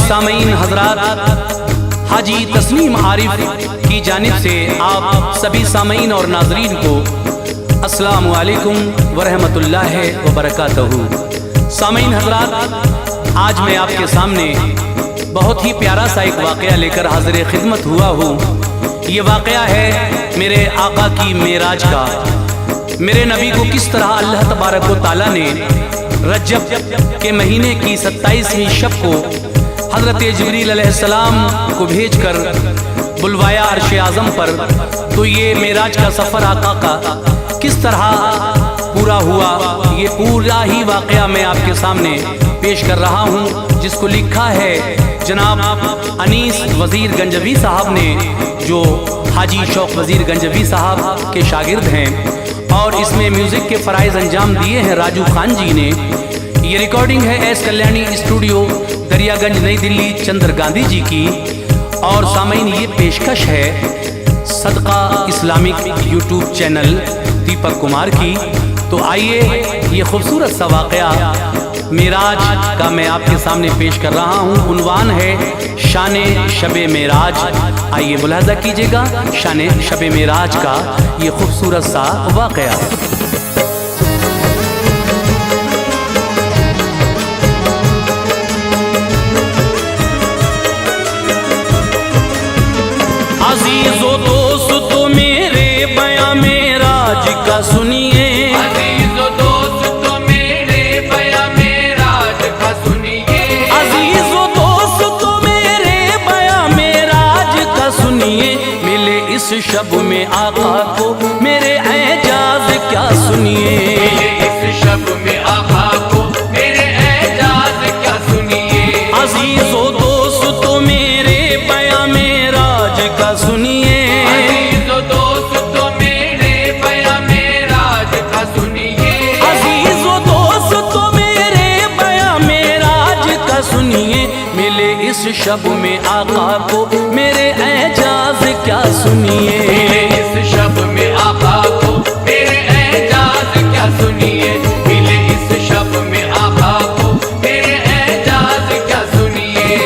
सामीन हजरात, हाजी तस्नीम आरिफ की जानिब से आप सभी सामीन और नाजरीन को अस्सलामु अलैकुम वरहमतुल्लाहि वबरकातहू। सामीन हजरात, आज मैं आपके सामने बहुत ही प्यारा सा एक वाक़या लेकर हाज़िर खिदमत हुआ हूँ। ये वाक़या है मेरे आका की मेराज का। मेरे नबी को किस तरह अल्लाह तबारक व तआला ने रजब के महीने की 27वीं शब को हज़रत जिब्रील अलैहिस्सलाम को भेजकर बुलवाया अर्श आज़म पर। तो ये मेराज का सफ़र आका का किस तरह पूरा हुआ, ये पूरा ही वाक़या मैं आपके सामने पेश कर रहा हूँ, जिसको लिखा है जनाब अनीस वज़ीर गंजवी साहब ने, जो हाजी शौक़ वज़ीर गंजवी साहब के शागिर्द हैं। और इसमें म्यूज़िक के फ़राइज़ अंजाम दिए हैं राजू खान जी ने। ये रिकॉर्डिंग है एस कल्याणी स्टूडियो, दरियागंज, नई दिल्ली, चंद्र गांधी जी की। और सामीन, ये पेशकश है सदका Islamic YouTube channel Deepak Kumar की। तो आइए ये खूबसूरत सा वाक़या मेराज का मैं आपके सामने पेश कर रहा हूँ। उन्वान है शान शबे मेराज। आइए मुलाहज़ा कीजिएगा शान शबे मेराज का ये खूबसूरत सा वाक़या। अज़ीज़ो दोस्तों मेरे बयां मेराज का सुनिए, अज़ीज़ो दोस्तों मेरे बयां मेराज का सुनिए, अज़ीज़ो दोस्तों मेरे बयां मेराज का सुनिए। मिले इस शब में आका को मेरे एजाज क्या सुनिए, मिले इस शब में आका को मेरे एजाज क्या सुनिए। अज़ीज़ो दोस्तों मेरे बयां मेराज का सुनिए, अज़ीज़ो दोस्तों मेरे बयां मेराज का सुनिए, अज़ीज़ो दोस्तों मेरे बयां मेराज का सुनिए। मिले इस शब में आका को मेरे एजाज क्या सुनिए, मिले इस शब में आका को मेरे एजाज क्या सुनिए, मिले इस शब में आका को मेरे एजाज क्या सुनिए।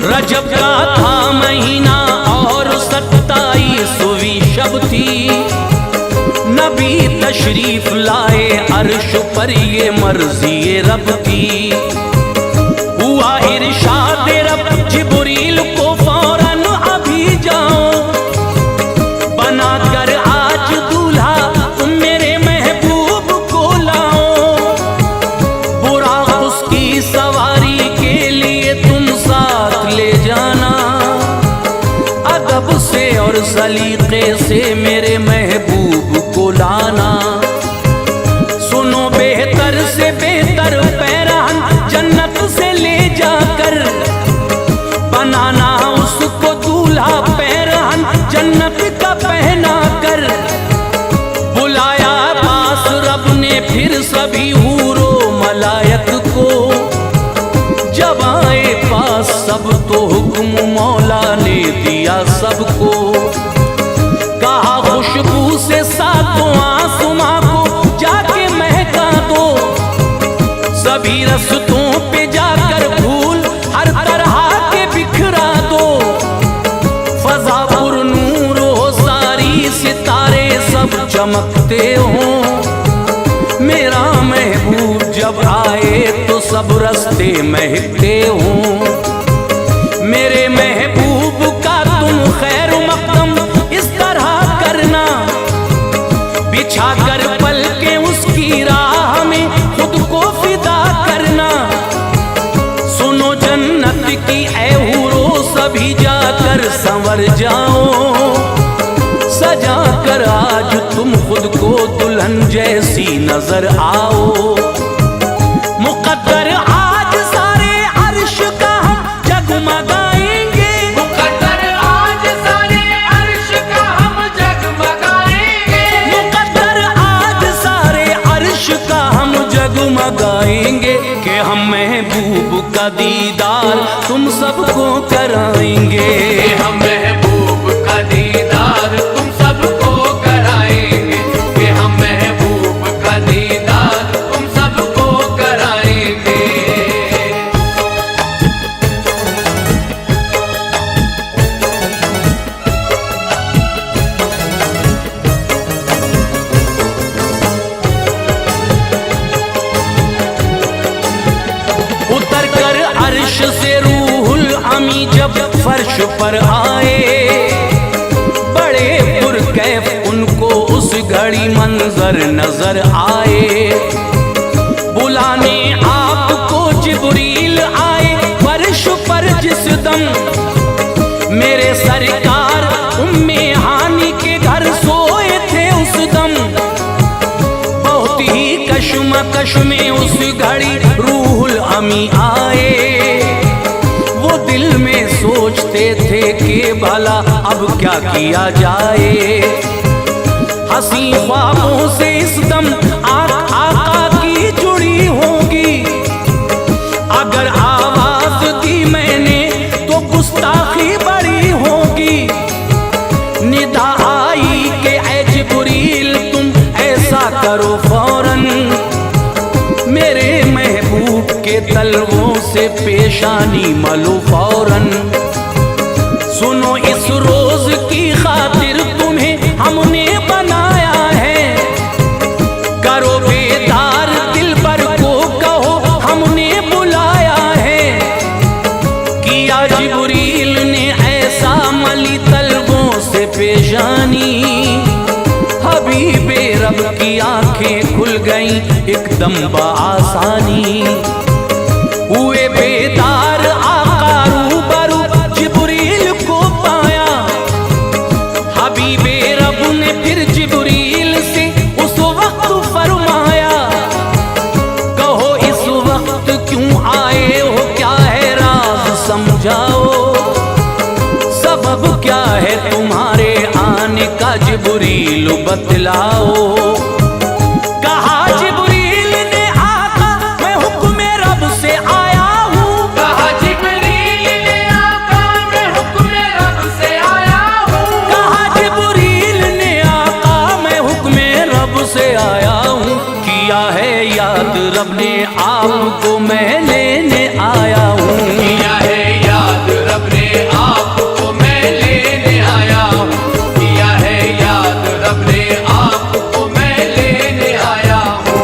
रजब का था महीना और 27वीं शब थी। नबी तशरीफ लाए अर्श पर ये मर्ज़ी रब थी। हुआ इरशाद रब जिब्रील को फौरन अभी जाओ, बनाकर आज दूल्हा तुम मेरे महबूब को लाओ। बुराक उसकी सवारी के लिए तुम साथ ले जाना, अदब से और सलीके से मेरे महबूब को लाना। सुनो बेहतर से बेहतर पैरान जन्नत से ले जाकर, बनाना उसको दूल्हा पैरान जन्नत का पहना कर। बुलाया पास रब ने फिर सभी हूरो मलायक को, जब आए पास सब तो हुक्म मौला ने दिया सबको। कहा खुशबू से सातों आसमां को जाके महका दो, सभी रस्तों पे जाकर फूल हर तरह के बिखरा दो। फजा पुर नूर हो सारी, सितारे सब चमकते हों। मेरा महबूब जब आए तो सब रस्ते महकते हों। मेरे महबूब का तुम खैर मकदम इस तरह करना, बिछा कर पल के उसकी राह में खुद को फिदा करना। सुनो जन्नत की ऐ हूरो, सभी जाकर संवर जाओ। सजा कर आज तुम खुद को दुल्हन जैसी नजर आओ। मुकद्दर आज सारे अर्श का हम जगमगाएंगे, मुकद्दर आज सारे अर्श का हम जगमगाएंगे, मुकद्दर आज सारे अर्श का हम फरमाएंगे कि हम महबूब का दीदार तुम सबको कराएंगे। हम महबूब का दीदार तुम सबको कराएंगे, कि हम महबूब का दीदार तुम सबको कराएंगे। उतर कर अर्श से रूहुल अमी जब फर्श पर आए, बड़े पुरकैफ उनको उस घड़ी मंजर नजर आए। बुलाने आपको जिब्रील आए फर्श पर जिस दम, मेरे सरकार उम्मे हानी के घर सोए थे उस दम। बहुत ही कश्मकश में उस घड़ी रूहुल अमी आए। वो दिल में सोचते थे कि भला अब क्या किया जाए। हंसी ख्वाबों से इस दम आका की जुड़ी होगी। अगर आवाज दी मैंने तो गुस्ताखी बड़ी होगी। निदा आई कि ऐ जिब्रील तुम ऐसा करो फौरन, मेरे महबूब के तलवों से पेशानी मलो फौरन। सुनो इस रोज की खातिर तुम्हें हमने बनाया है, करो बेदार दिल पर को कहो हमने बुलाया है। किया जिब्रील ने ऐसा मली तलवों से पेशानी, हबीबे रब की आंखें खुल गईं एकदम बआसानी। हुए बेदार आका रूबरू जिब्रील को पाया। हबीबे रब ने फिर जिब्रील से उस वक्त फरमाया, कहो इस वक्त क्यों आए हो, क्या है राज समझाओ। सबब क्या है तुम्हारे आने का जिब्रील बतलाओ। कहा जिब्रील ने आका मैं हुक्म रब से आया हूँ। कहा जिब्रील ने आका मैं हुक्म रब से आया हूँ। कहा जिब्रील ने आका मैं हुक्म रब से आया हूँ। किया है याद रब ने आपको मैं लेने आया हूँ। किया है याद रब ने आपको मैं लेने आया हूँ। किया है याद रब ने आपको मैं लेने आया हूँ।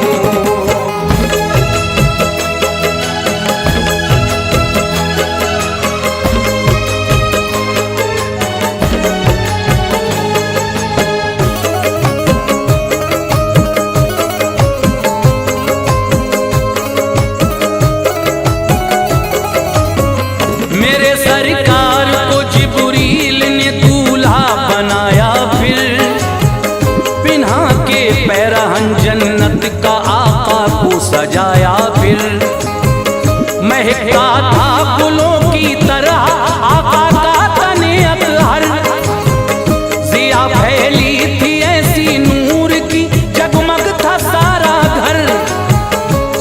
मेरे सरकार को जिब्रील ने दूल्हा बनाया, फिर पिन्हा के पैरहन जन्नत का आका को सजाया। फिर महका था फूलों की तरह आका का तने अतहर। जिया फैली थी ऐसी नूर की जगमग था सारा घर।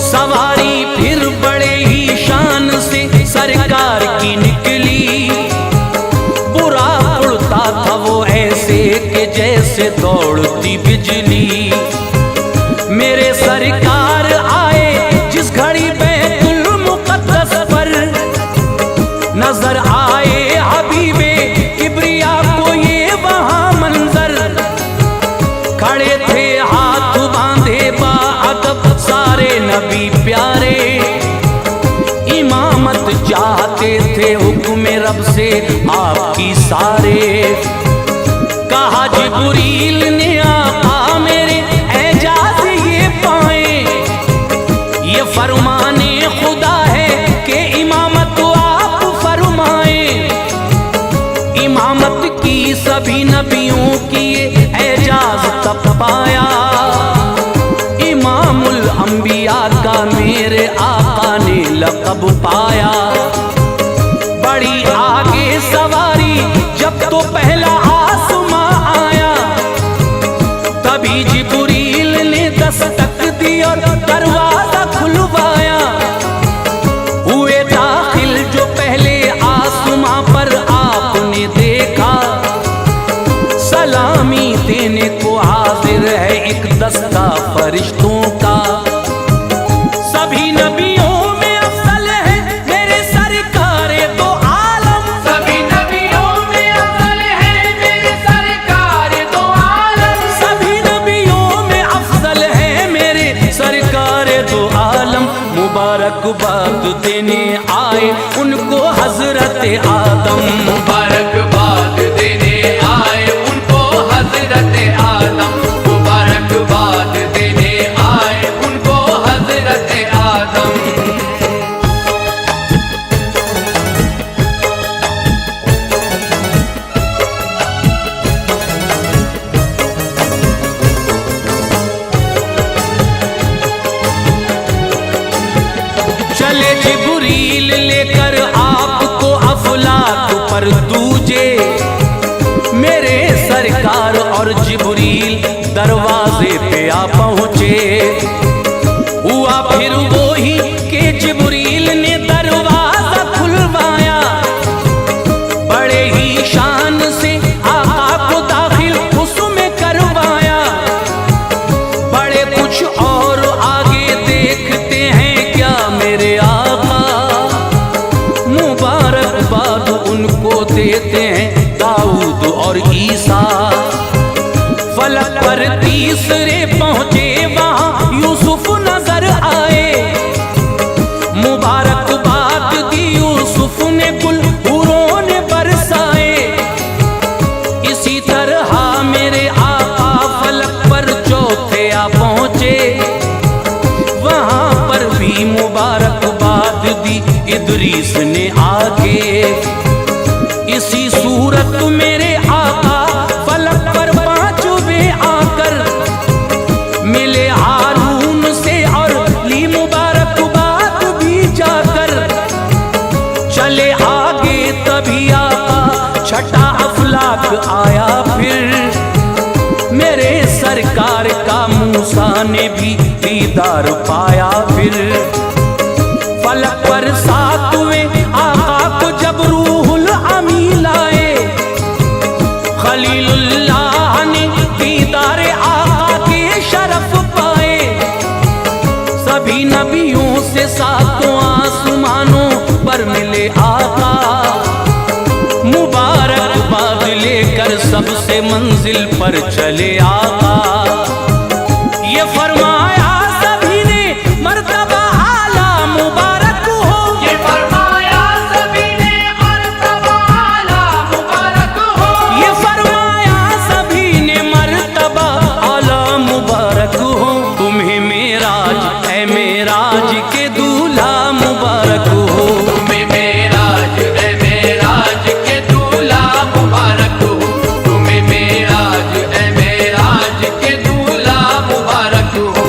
सवारी फिर बड़े ही शान से सरकार की निकली। बुरा उड़ता था वो ऐसे कि जैसे दौड़ती बिजली। मेरे सरकार आए जिस घड़ी बैतुल मुक़द्दस पर, नजर आए हबीबे किबरिया को ये वहाँ मंजर। खड़े थे हाथ बांधे बाअदब सारे नबी प्यारे। इमामत चाहते थे हुक्म रब से आपकी सारे। कहा जिब्रील ने आका मेरे एजाज ये पाए। ये फरमाने खुदा है कि इमामत आप फरमाए। इमामत की सभी नबियों की ये एजाज तब पाया। इमामुल अंबिया का मेरे आका ने लक़ब पाया। बड़ी आगे सवारी जब तो पहला आसमां आया, तभी जिब्रील ने दस्तक दी और दरवाजा खुलवाया। मुबारकबाद देने आए उनको हजरत आदम। मुबारकबाद देने आए उनको हजरत आदम। मुबारकबाद देने आए उनको हजरत आदम। चले जिब्रील लेकर आपको अफलाक पर दूजे, मेरे सरकार और जिब्रील दरवाजे पे आ पहुंचे। हुआ फिर वो ही कि जिब्रील ने दरवाजा खुलवाया, बड़े ही शान से आका को दाखिल उसमें करवाया। बड़े कुछ और आगे देखते हैं क्या मेरे आका, मुबारकबाद उनको देते हैं दाऊद और ईसा। फलक पर तीसरे पहुंचे वहां यूसुफ नजर आए, मुबारकबाद दी यूसुफ ने कुल हूरों ने बरसाए। इसी तरह मेरे आका फलक पर चौथे आ पहुंचे, वहां पर भी मुबारकबाद दी इदरीस ने आके। इसी सूरत मेरे आका फलक पर पांचवें आकर मिले हारून से और ली मुबारकबाद भी जाकर। चले आगे तभी आका छठा अफलाक आया फिर, मेरे सरकार का मूसा ने भी दीदार पाया फिर। फलक पर सातवें आका को जब रूहुल अमीन लाए, खलीलुल्लाह ने दीदार आका के शरफ पाए। सभी नबियों से सातों आसमानों पर मिले आका, मुबारकबाद लेकर सबसे मंजिल पर चले आका। ये फरमाया सभी ने मर्तबा आला मुबारक हो। ये फरमाया सभी ने मर्तबा आला मुबारक हो। ये फरमाया सभी ने मर्तबा आला मुबारक हो। तुम्हें मेराज है मेराज के दूल्हा मुबारक हो। तुम्हें मेराज है मेराज के दूल्हा मुबारक हो। तुम्हें मेराज है मेराज के दूल्हा मुबारक हो।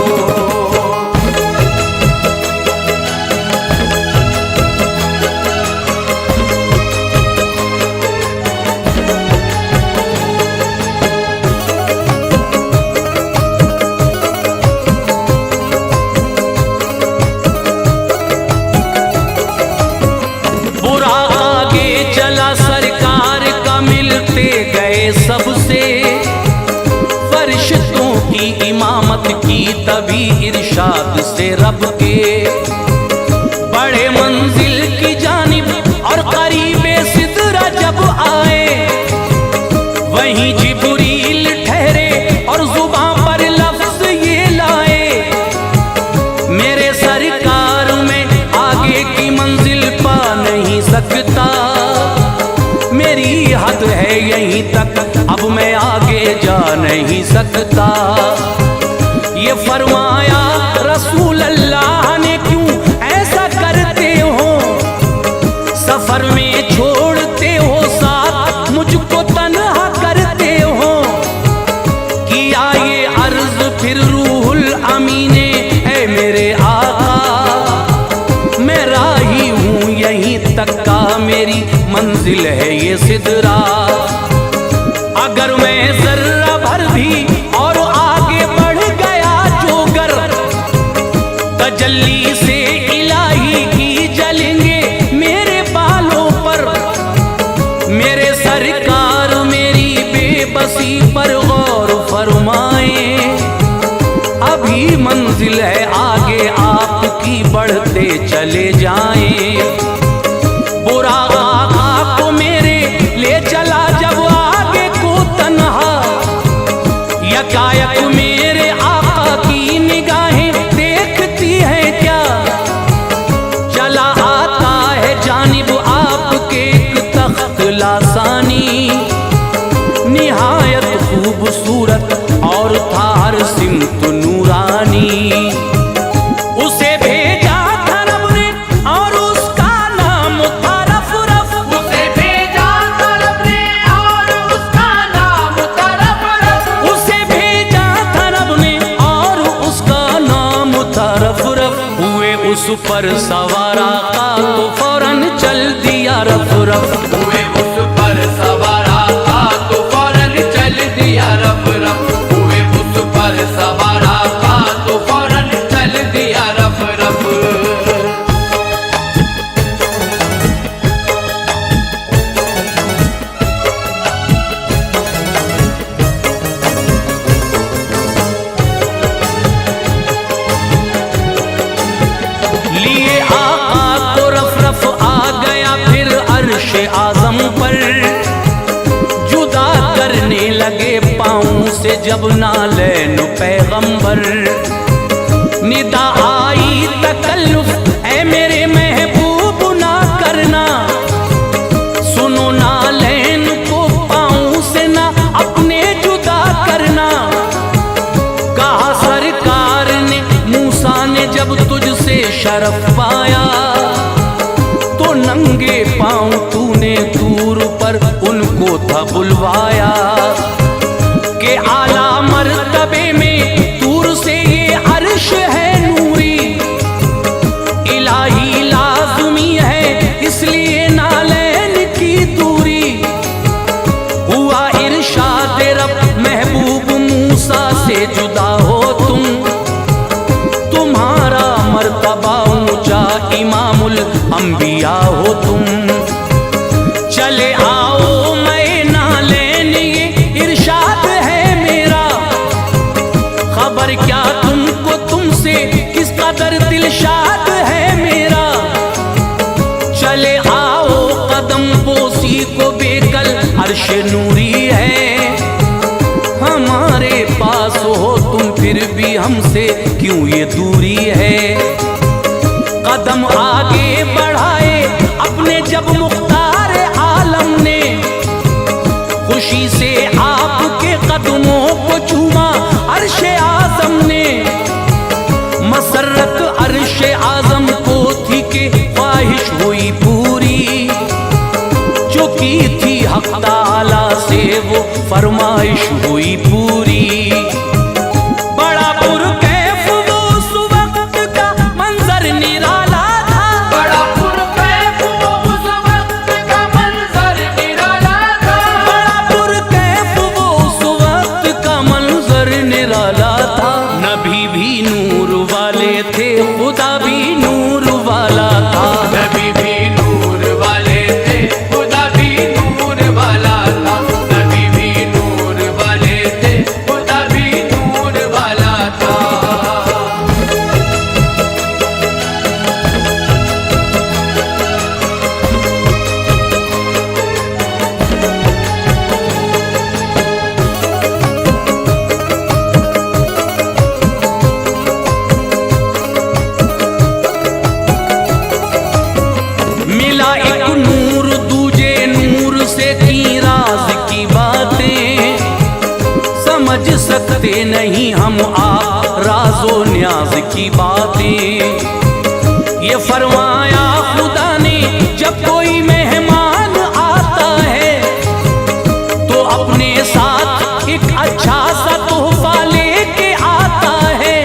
बुरा आगे चला सरकार का मिलते गए सबसे, फरिश्तों की इमामत की तभी इरशाद से रब के। बड़े मंजिल की जानिब और करीबे सिदरा जब आए, वहीं जिब्रील ठहरे और जुबां पर लफ्ज ये लाए, मेरे सरकार में आगे की मंजिल पा नहीं सकता। मेरी हद है यहीं तक, अब मैं आगे जा नहीं सकता। ये फरमाया रसूल अल्लाह ने क्यों ऐसा करते हो, सफर में छोड़ते हो साथ मुझको तन्हा करते हो। किया ये अर्ज फिर रूहुल अमीने, ऐ मेरे आका मैं राही हूँ यहीं तक का, मेरी मंजिल है ये सिदरा। अगर मैं जर्रा भर भी और आगे बढ़ गया जोगर, तजल्ली से इलाही की जलेंगे मेरे बालों पर। मेरे सरकार मेरी बेबसी पर गौर फरमाए, अभी मंजिल है आगे आपकी बढ़ते चले जाएं। बुरा आका को मेरे ले चला जब आगे को तन्हा, यकायक मेरे आका की निगाहें देखती हैं क्या। चल पर सवार आका तो फौरन चल दिया रफ रफ। हुए उस पर सवार आका तो फौरन चल दिया रफ रफ। हुए उस पर सवार आका तो फौरन चल दिया रफ रफ। लिए आका को रफ रफ आ गया फिर अर्श आजम पर, जुदा करने लगे पाँव से जब नालैन पैगंबर। निदा आई तकल्लुफ ऐ मेरे महबूब ना करना, सुनो नालैन को पाँव से ना अपने जुदा करना। कहा सरकार ने मूसा ने जब तुझसे शरफ पाया, तो नंगे पाँव तूने दूर पर उनको था बुलवाया। के आला मर्तबे में दूर से ये अर्श है नूरी, इलाही लाज़मी है इसलिए नालैन की दूरी। हुआ इरशाद रब महबूब मूसा से जुदा हो तुम, तुम्हारा मर्तबा ऊंचा इमामुल अंबिया हो तुम। चले आओ मैं नालैन ये इरशाद है मेरा, खबर क्या तुमको तुमसे किस कदर दिलशाद है मेरा। चले आओ कदम बोसी को बेकल अर्श नूरी है, हमारे पास हो तुम फिर भी हमसे क्यों ये दूरी है। कदम आगे बढ़ाए अपने जब मुख्तार आलम ने, खुशी से आपके कदमों को चूमा अर्श आजम ने। मसरत अर्श आजम को थी कि ख्वाहिश हुई पूरी, जो की थी हक ताला से वो फरमाइश हुई पूरी। बड़ा पुरकैफ वो उस वक्त का मंजर निराला था, बड़ा पुरकैफ वो उस वक्त का मंजर निराला था। बड़ा पुरकैफ वो उस वक्त का मंजर निराला था। नबी भी नूर वाले थे, खुदा भी नूर वाला था। नबी भी नूर वाले थे, खुदा भी नूर वाला था। नबी भी नूर वाले थे, खुदा भी नूर वाला था। मिला एक नूर दूजे नूर से की राज की बातें, समझ सकते नहीं हम आप राजो न्याज की बातें। ये फरमाया खुदा ने जब कोई मेहमान आता है, तो अपने साथ एक अच्छा सा तोहफा लेके आता है।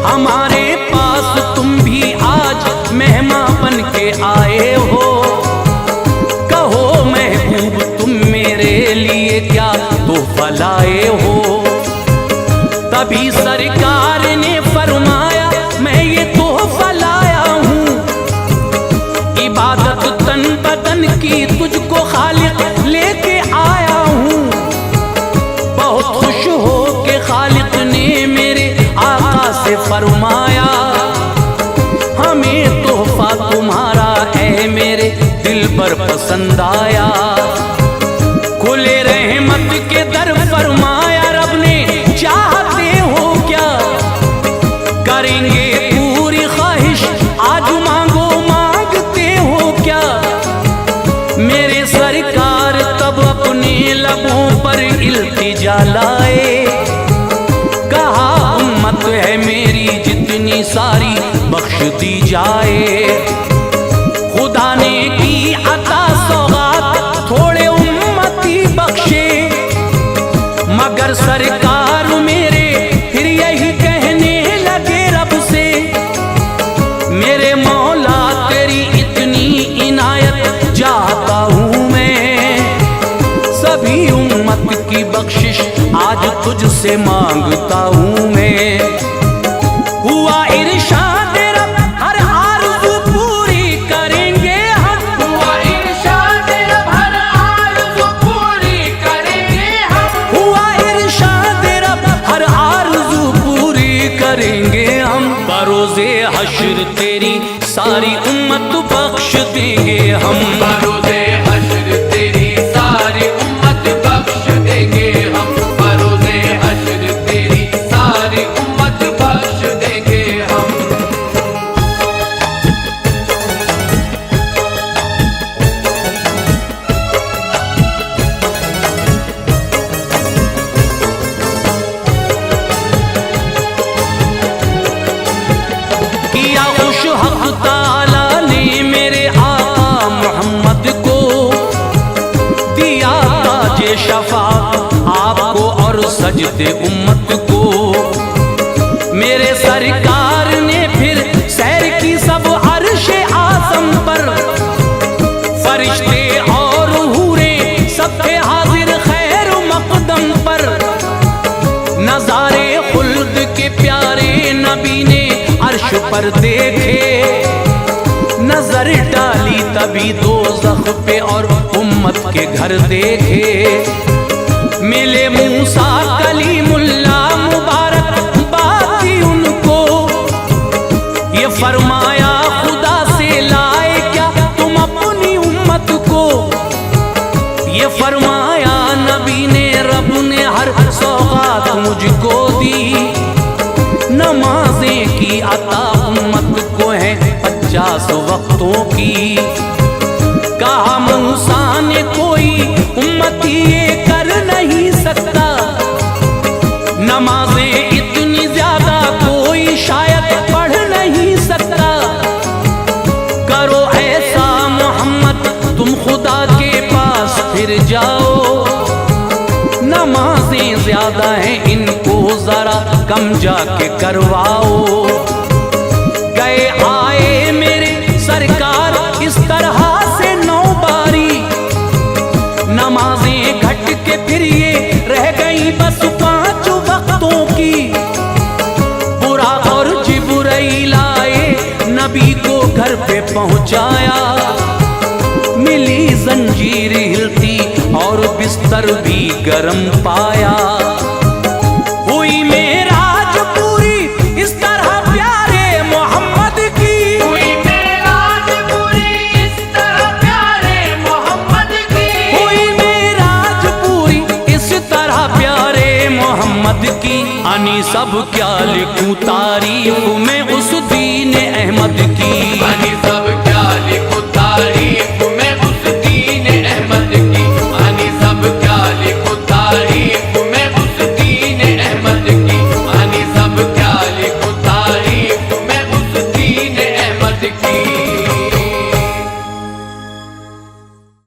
हमारे पास तुम भी आज मेहमान बन के आए हो, कहो महबूब तुम मेरे लिए क्या तोहफा लाए हो। तभी सरकार ने फरमाया मैं ये तोहफा लाया हूँ, इबादत तन बदन की तुझको खालिक लेके आया हूँ। बहुत खुश हो के खालिक ने मेरे आका से फरमाया, हमें तोहफा तुम्हारा है मेरे दिल पर पसंद आया। खुले रहमत के दर फरमाया रब ने, चाहते हो क्या करेंगे पूरी ख्वाहिश, आज मांगो मांगते हो क्या। मेरे सरकार तब अपने लबों पर इल्तिजा लाए, कहा उम्मत है मेरी जितनी सारी बख्श दी जाए। खुदा ने की अता सौगात थोड़े उम्मती बख्शे, मगर सरकार मेरे फिर यही कहने लगे रब से, तुझसे मांगता हूँ मैं। हुआ इरशाद रब हर आरज़ू पूरी करेंगे हम। हुआ इरशाद रब हर आरज़ू पूरी करेंगे हम। हुआ इरशाद रब हर आरज़ू पूरी करेंगे हम। बरोज़े हश्र तेरी सारी उम्मत बख्श देंगे हम। बरोज़े हश्र तेरी सारी उम्मत बख्श देंगे हम। बरोज़े हश्र तेरी सारी उम्मत बख्श देंगे हम। किया खुश हक़ ताला ने मेरे आका मोहम्मद को, दिया ताजे शफ़ाअत आपको और सजदे उम्मत को। मेरे सरकार ने फिर सैर की सब अर्शे आज़म पर, फरिश्ते और हूरे सब थे हाजिर खैर मक़दम पर। नज़ारे खुल्द के प्यारे नबी ने अर्श पर देखे, नजर डाली तभी दोज़ख पे और उम्मत के घर देखे। मिले मूसा कलीमुल्ला मुबारक बाती उनको, ये फरमाया खुदा से लाए क्या तुम अपनी उम्मत को। ये फरमाया नबी ने रब ने हर सौगात मुझको दी। नमाजें की अता उम्मत को है 50 वक्तों की। कहा मूसा ने कोई उम्मती ये कर नहीं सकता, नमाजें इतनी ज्यादा कोई शायद पढ़ नहीं सकता। करो ऐसा मोहम्मद तुम खुदा के पास फिर जाओ, नमाजें ज्यादा हैं इनको जरा कम जाके करवाओ। गए आए मेरे सरकार इस तरह से 9 बारी, नमाजें घट के फिर ये रह गई बस 5 वक्तों की। बुरा और जिब्राइल आए नबी को घर पे पहुंचाया, मिली जंजीर हिलती और बिस्तर भी गर्म पाया। हुई मेराज पूरी इस तरह प्यारे मोहम्मद की। हुई मेराज पूरी इस तरह प्यारे मोहम्मद की। हुई मेराज पूरी इस तरह प्यारे मोहम्मद की। अनी सब क्या लिखूं तारीफ में उस दीन अहमद की। बनी सब